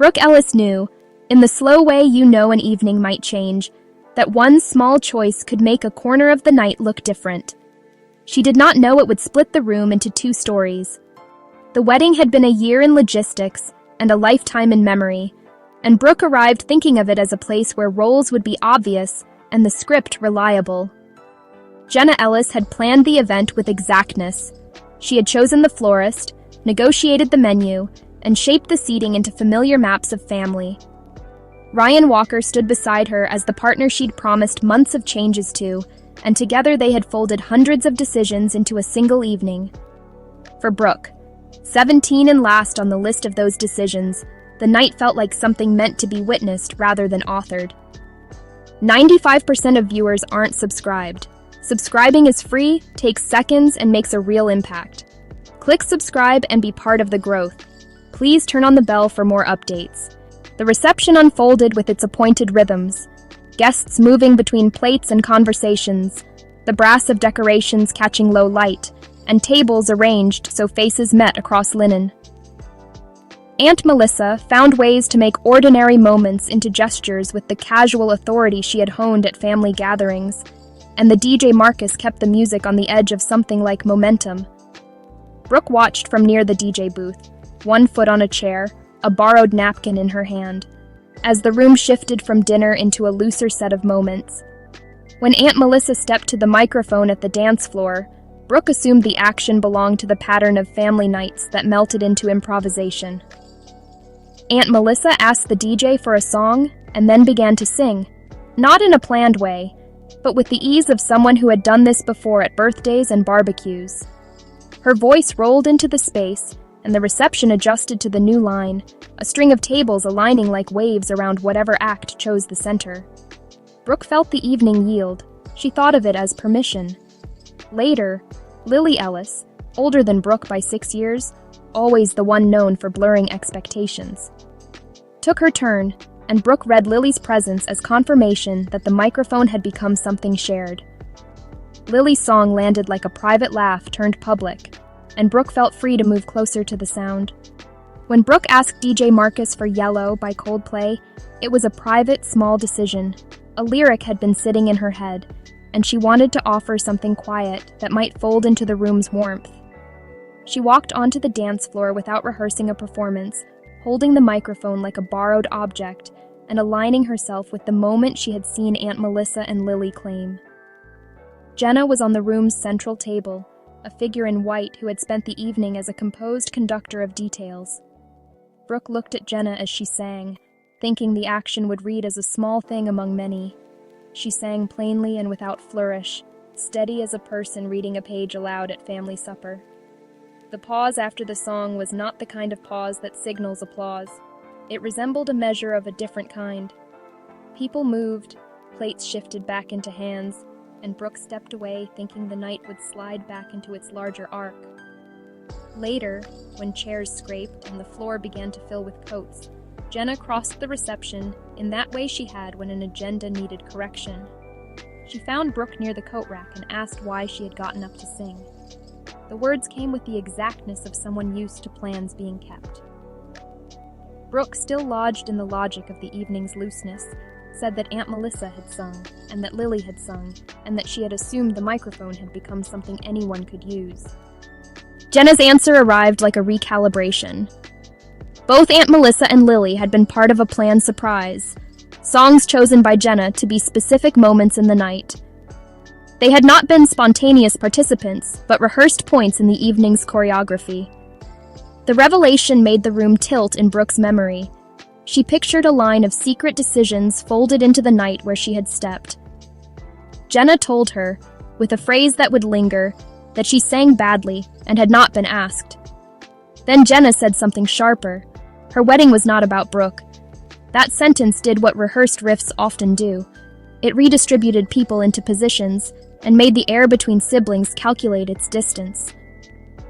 Brooke Ellis knew, in the slow way you know an evening might change, that one small choice could make a corner of the night look different. She did not know it would split the room into two stories. The wedding had been a year in logistics and a lifetime in memory, and Brooke arrived thinking of it as a place where roles would be obvious and the script reliable. Jenna Ellis had planned the event with exactness. She had chosen the florist, negotiated the menu, and shaped the seating into familiar maps of family. Ryan Walker stood beside her as the partner she'd promised months of changes to, and together they had folded hundreds of decisions into a single evening. For Brooke, 17 and last on the list of those decisions, the night felt like something meant to be witnessed rather than authored. 95% of viewers aren't subscribed. Subscribing is free, takes seconds, and makes a real impact. Click subscribe and be part of the growth. Please turn on the bell for more updates. The reception unfolded with its appointed rhythms. Guests moving between plates and conversations, the brass of decorations catching low light, and tables arranged so faces met across linen. Aunt Melissa found ways to make ordinary moments into gestures with the casual authority she had honed at family gatherings, and the DJ Marcus kept the music on the edge of something like momentum. Brooke watched from near the DJ booth, one foot on a chair, a borrowed napkin in her hand, as the room shifted from dinner into a looser set of moments. When Aunt Melissa stepped to the microphone at the dance floor, Brooke assumed the action belonged to the pattern of family nights that melted into improvisation. Aunt Melissa asked the DJ for a song and then began to sing, not in a planned way, but with the ease of someone who had done this before at birthdays and barbecues. Her voice rolled into the space, and the reception adjusted to the new line, a string of tables aligning like waves around whatever act chose the center. Brooke felt the evening yield. She thought of it as permission. Later, Lily Ellis, older than Brooke by 6 years, always the one known for blurring expectations, took her turn, and Brooke read Lily's presence as confirmation that the microphone had become something shared. Lily's song landed like a private laugh turned public, and Brooke felt free to move closer to the sound. When Brooke asked DJ Marcus for Yellow by Coldplay, it was a private, small decision. A lyric had been sitting in her head, and she wanted to offer something quiet that might fold into the room's warmth. She walked onto the dance floor without rehearsing a performance, holding the microphone like a borrowed object and aligning herself with the moment she had seen Aunt Melissa and Lily claim. Jenna was on the room's central table, a figure in white who had spent the evening as a composed conductor of details. Brooke looked at Jenna as she sang, thinking the action would read as a small thing among many. She sang plainly and without flourish, steady as a person reading a page aloud at family supper. The pause after the song was not the kind of pause that signals applause. It resembled a measure of a different kind. People moved, plates shifted back into hands, and Brooke stepped away thinking the night would slide back into its larger arc. Later, when chairs scraped and the floor began to fill with coats, Jenna crossed the reception in that way she had when an agenda needed correction. She found Brooke near the coat rack and asked why she had gotten up to sing. The words came with the exactness of someone used to plans being kept. Brooke, still lodged in the logic of the evening's looseness, said that Aunt Melissa had sung, and that Lily had sung, and that she had assumed the microphone had become something anyone could use. Jenna's answer arrived like a recalibration. Both Aunt Melissa and Lily had been part of a planned surprise, songs chosen by Jenna to be specific moments in the night. They had not been spontaneous participants, but rehearsed points in the evening's choreography. The revelation made the room tilt in Brooke's memory. She pictured a line of secret decisions folded into the night where she had stepped. Jenna told her, with a phrase that would linger, that she sang badly and had not been asked. Then Jenna said something sharper. Her wedding was not about Brooke. That sentence did what rehearsed riffs often do. It redistributed people into positions and made the air between siblings calculate its distance.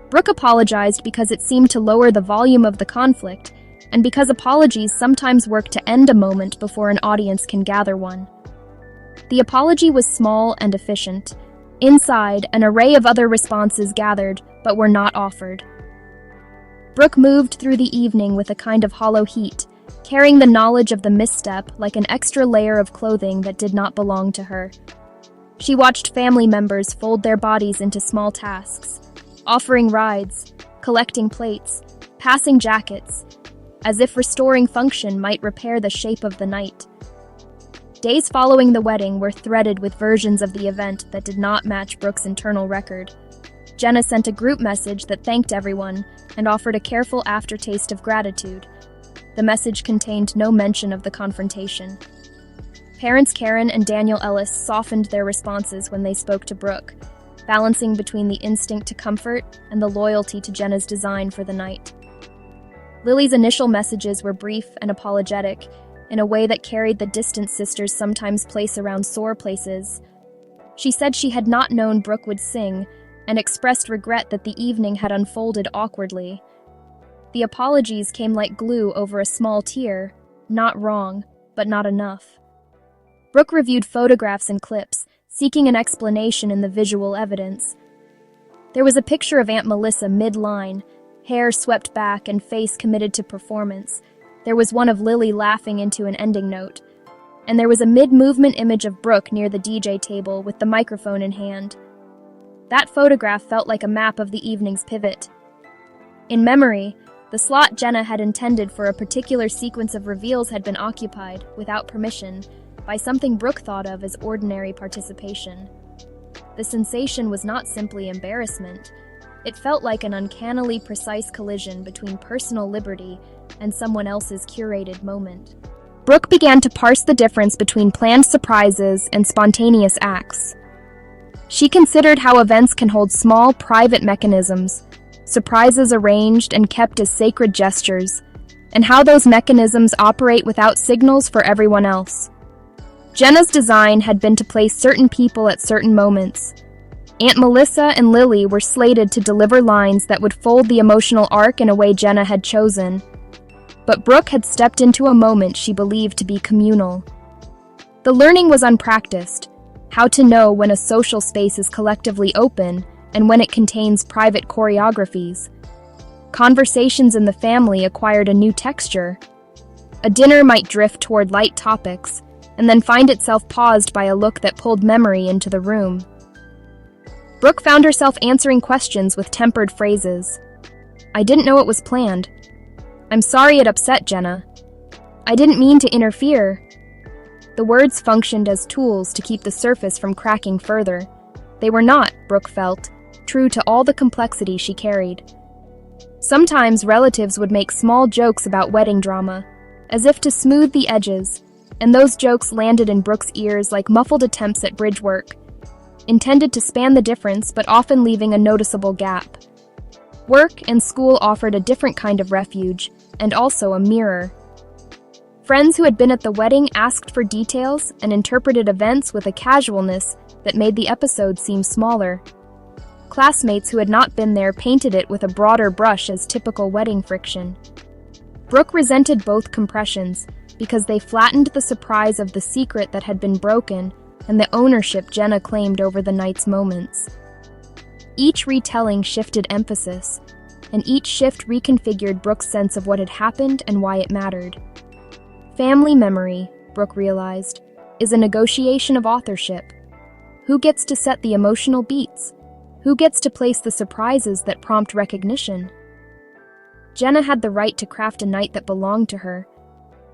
Brooke apologized because it seemed to lower the volume of the conflict, and because apologies sometimes work to end a moment before an audience can gather one. The apology was small and efficient. Inside, an array of other responses gathered, but were not offered. Brooke moved through the evening with a kind of hollow heat, carrying the knowledge of the misstep like an extra layer of clothing that did not belong to her. She watched family members fold their bodies into small tasks, offering rides, collecting plates, passing jackets, as if restoring function might repair the shape of the night. Days following the wedding were threaded with versions of the event that did not match Brooke's internal record. Jenna sent a group message that thanked everyone and offered a careful aftertaste of gratitude. The message contained no mention of the confrontation. Parents Karen and Daniel Ellis softened their responses when they spoke to Brooke, balancing between the instinct to comfort and the loyalty to Jenna's design for the night. Lily's initial messages were brief and apologetic, in a way that carried the distant sisters sometimes place around sore places. She said she had not known Brooke would sing, and expressed regret that the evening had unfolded awkwardly. The apologies came like glue over a small tear, not wrong, but not enough. Brooke reviewed photographs and clips, seeking an explanation in the visual evidence. There was a picture of Aunt Melissa mid-line, hair swept back and face committed to performance. There was one of Lily laughing into an ending note, and there was a mid-movement image of Brooke near the DJ table with the microphone in hand. That photograph felt like a map of the evening's pivot. In memory, the slot Jenna had intended for a particular sequence of reveals had been occupied, without permission, by something Brooke thought of as ordinary participation. The sensation was not simply embarrassment. It felt like an uncannily precise collision between personal liberty and someone else's curated moment. Brooke began to parse the difference between planned surprises and spontaneous acts. She considered how events can hold small, private mechanisms, surprises arranged and kept as sacred gestures, and how those mechanisms operate without signals for everyone else. Jenna's design had been to place certain people at certain moments. Aunt Melissa and Lily were slated to deliver lines that would fold the emotional arc in a way Jenna had chosen. But Brooke had stepped into a moment she believed to be communal. The learning was unpracticed, how to know when a social space is collectively open and when it contains private choreographies. Conversations in the family acquired a new texture. A dinner might drift toward light topics, and then find itself paused by a look that pulled memory into the room. Brooke found herself answering questions with tempered phrases. "I didn't know it was planned. I'm sorry it upset Jenna. I didn't mean to interfere." The words functioned as tools to keep the surface from cracking further. They were not, Brooke felt, true to all the complexity she carried. Sometimes relatives would make small jokes about wedding drama, as if to smooth the edges, and those jokes landed in Brooke's ears like muffled attempts at bridge work, intended to span the difference but often leaving a noticeable gap. Work and school offered a different kind of refuge, and also a mirror. Friends who had been at the wedding asked for details and interpreted events with a casualness that made the episode seem smaller. Classmates who had not been there painted it with a broader brush as typical wedding friction. Brooke resented both compressions because they flattened the surprise of the secret that had been broken and the ownership Jenna claimed over the night's moments. Each retelling shifted emphasis, and each shift reconfigured Brooke's sense of what had happened and why it mattered. Family memory, Brooke realized, is a negotiation of authorship. Who gets to set the emotional beats? Who gets to place the surprises that prompt recognition? Jenna had the right to craft a night that belonged to her.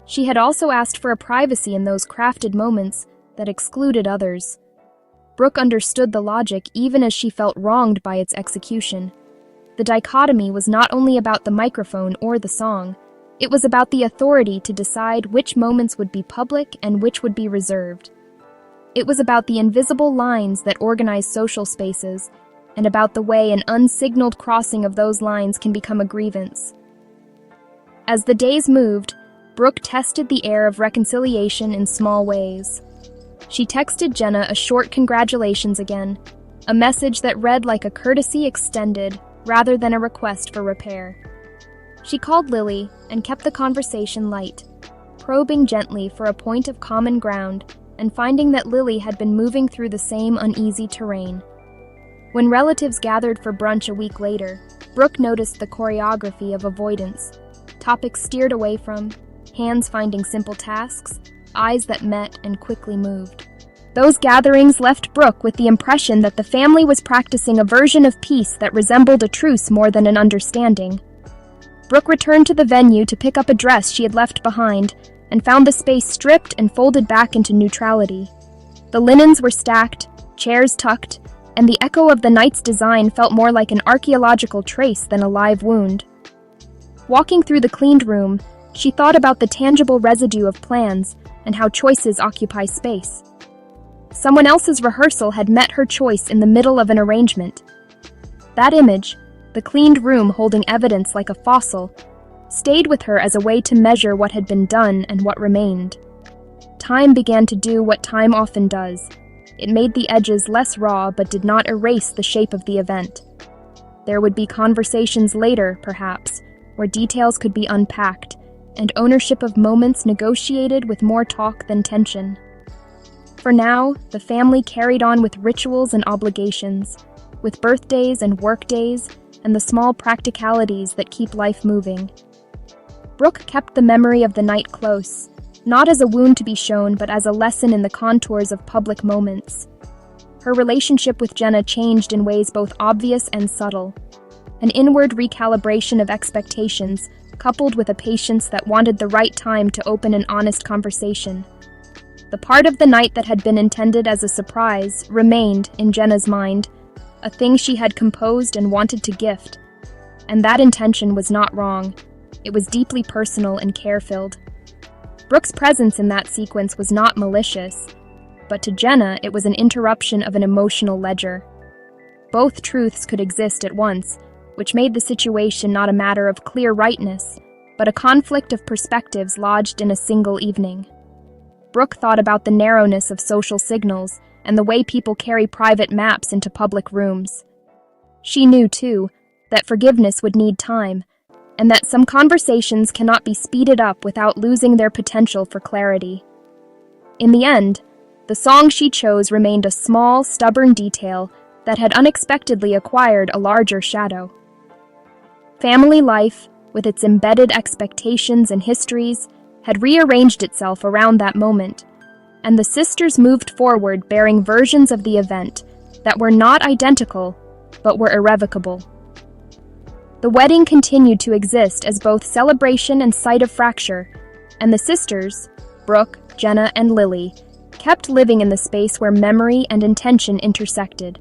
She had also asked for a privacy in those crafted moments that excluded others. Brooke understood the logic even as she felt wronged by its execution. The dichotomy was not only about the microphone or the song, it was about the authority to decide which moments would be public and which would be reserved. It was about the invisible lines that organize social spaces, and about the way an unsignaled crossing of those lines can become a grievance. As the days moved, Brooke tested the air of reconciliation in small ways. She texted Jenna a short congratulations again, a message that read like a courtesy extended rather than a request for repair. She called Lily and kept the conversation light, probing gently for a point of common ground and finding that Lily had been moving through the same uneasy terrain. When relatives gathered for brunch a week later, Brooke noticed the choreography of avoidance, topics steered away from, hands finding simple tasks, eyes that met and quickly moved. Those gatherings left Brooke with the impression that the family was practicing a version of peace that resembled a truce more than an understanding. Brooke returned to the venue to pick up a dress she had left behind and found the space stripped and folded back into neutrality. The linens were stacked, chairs tucked, and the echo of the night's design felt more like an archaeological trace than a live wound. Walking through the cleaned room, she thought about the tangible residue of plans and how choices occupy space. Someone else's rehearsal had met her choice in the middle of an arrangement. That image, the cleaned room holding evidence like a fossil, stayed with her as a way to measure what had been done and what remained. Time began to do what time often does. It made the edges less raw but did not erase the shape of the event. There would be conversations later, perhaps, where details could be unpacked, and ownership of moments negotiated with more talk than tension. For now, the family carried on with rituals and obligations, with birthdays and work days, and the small practicalities that keep life moving. Brooke kept the memory of the night close, not as a wound to be shown, but as a lesson in the contours of public moments. Her relationship with Jenna changed in ways both obvious and subtle. An inward recalibration of expectations, coupled with a patience that wanted the right time to open an honest conversation. The part of the night that had been intended as a surprise remained, in Jenna's mind, a thing she had composed and wanted to gift. And that intention was not wrong. It was deeply personal and care-filled. Brooke's presence in that sequence was not malicious, but to Jenna it was an interruption of an emotional ledger. Both truths could exist at once, which made the situation not a matter of clear rightness, but a conflict of perspectives lodged in a single evening. Brooke thought about the narrowness of social signals and the way people carry private maps into public rooms. She knew, too, that forgiveness would need time, and that some conversations cannot be speeded up without losing their potential for clarity. In the end, the song she chose remained a small, stubborn detail that had unexpectedly acquired a larger shadow. Family life, with its embedded expectations and histories, had rearranged itself around that moment, and the sisters moved forward bearing versions of the event that were not identical, but were irrevocable. The wedding continued to exist as both celebration and site of fracture, and the sisters, Brooke, Jenna, and Lily, kept living in the space where memory and intention intersected,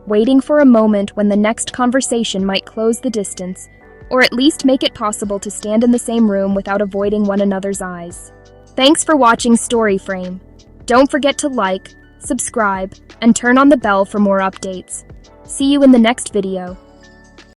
waiting for a moment when the next conversation might close the distance, or at least make it possible to stand in the same room without avoiding one another's eyes. Thanks for watching Story Frame. Don't forget to like, subscribe, and turn on the bell for more updates. See you in the next video.